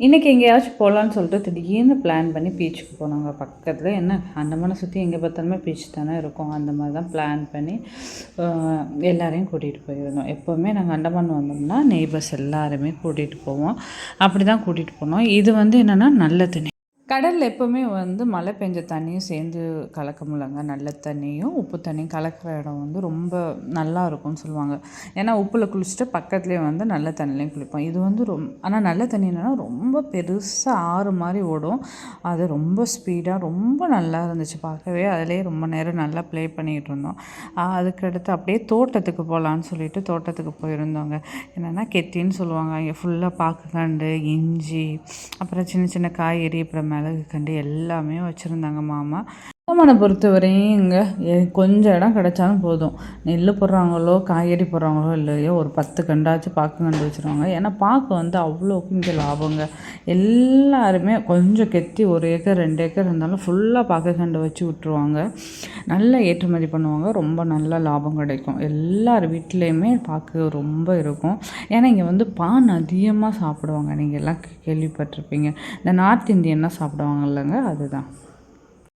இன்றைக்கி எங்கேயாச்சும் போகலான்னு சொல்லிட்டு திடீர்னு பிளான் பண்ணி பீச்சுக்கு போனாங்க. பக்கத்தில் என்ன அந்தமானை சுற்றி எங்கே பார்த்தாலுமே பீச் தானே இருக்கும். அந்த மாதிரி தான் பிளான் பண்ணி எல்லாரையும் கூட்டிகிட்டு போயிருந்தோம். எப்போவுமே நாங்கள் அந்தமான் வந்தோம்னா நெய்பர்ஸ் எல்லாருமே கூட்டிகிட்டு போவோம். அப்படி தான் கூட்டிகிட்டு போனோம். இது என்னென்னா நல்ல தண்ணி. கடலில் எப்போவுமே மழை பெஞ்ச தண்ணியும் சேர்ந்து கலக்க முடியலங்க. நல்ல தண்ணியும் உப்பு தண்ணியும் கலக்கிற இடம் ரொம்ப நல்லா இருக்கும்னு சொல்லுவாங்க. ஏன்னா உப்பில் குளிச்சுட்டு பக்கத்துலேயே நல்ல தண்ணிலையும் குளிப்போம். இது ஆனால் நல்ல தண்ணி என்னென்னா ரொம்ப பெருசாக ஆறு மாதிரி ஓடும். அது ரொம்ப ஸ்பீடாக ரொம்ப நல்லா இருந்துச்சு பார்க்கவே. அதிலே ரொம்ப நேரம் நல்லா ப்ளே பண்ணிக்கிட்டு இருந்தோம். அதுக்கடுத்து அப்படியே தோட்டத்துக்கு போகலான்னு சொல்லிட்டு தோட்டத்துக்கு போயிருந்தோங்க. என்னென்னா கெத்தின்னு சொல்லுவாங்க. இங்கே ஃபுல்லாக பாக்குக்கண்டு, இஞ்சி, அப்புறம் சின்ன சின்ன காய்கறி, அப்புறம் மிளகு கண்டு எல்லாமே வச்சுருந்தாங்க மாமா. அந்தமானை பொறுத்தவரையும் இங்கே கொஞ்சம் இடம் கிடைச்சாலும் போதும். நெல் போடுறாங்களோ காய்கறி போடுறாங்களோ இல்லையோ ஒரு 10 கண்டாச்சும் பாக்கு வச்சுருவாங்க. ஏன்னா பாக்கு அவ்வளோக்கு இங்கே லாபங்க. எல்லாருமே கொஞ்சம் கெத்தி 1 ஏக்கர் 2 ஏக்கர் இருந்தாலும் ஃபுல்லாக பாக்கு கண்டு வச்சு விட்ருவாங்க. நல்லா ஏற்றுமதி பண்ணுவாங்க. ரொம்ப நல்ல லாபம் கிடைக்கும். எல்லார் வீட்லேயுமே பாக்கு ரொம்ப இருக்கும். ஏன்னா இங்கே பான் அதிகமாக சாப்பிடுவாங்க. நீங்கள் எல்லாம் கேள்விப்பட்டிருப்பீங்க. இந்த நார்த் இந்தியன்லாம் சாப்பிடுவாங்க இல்லைங்க, அதுதான்.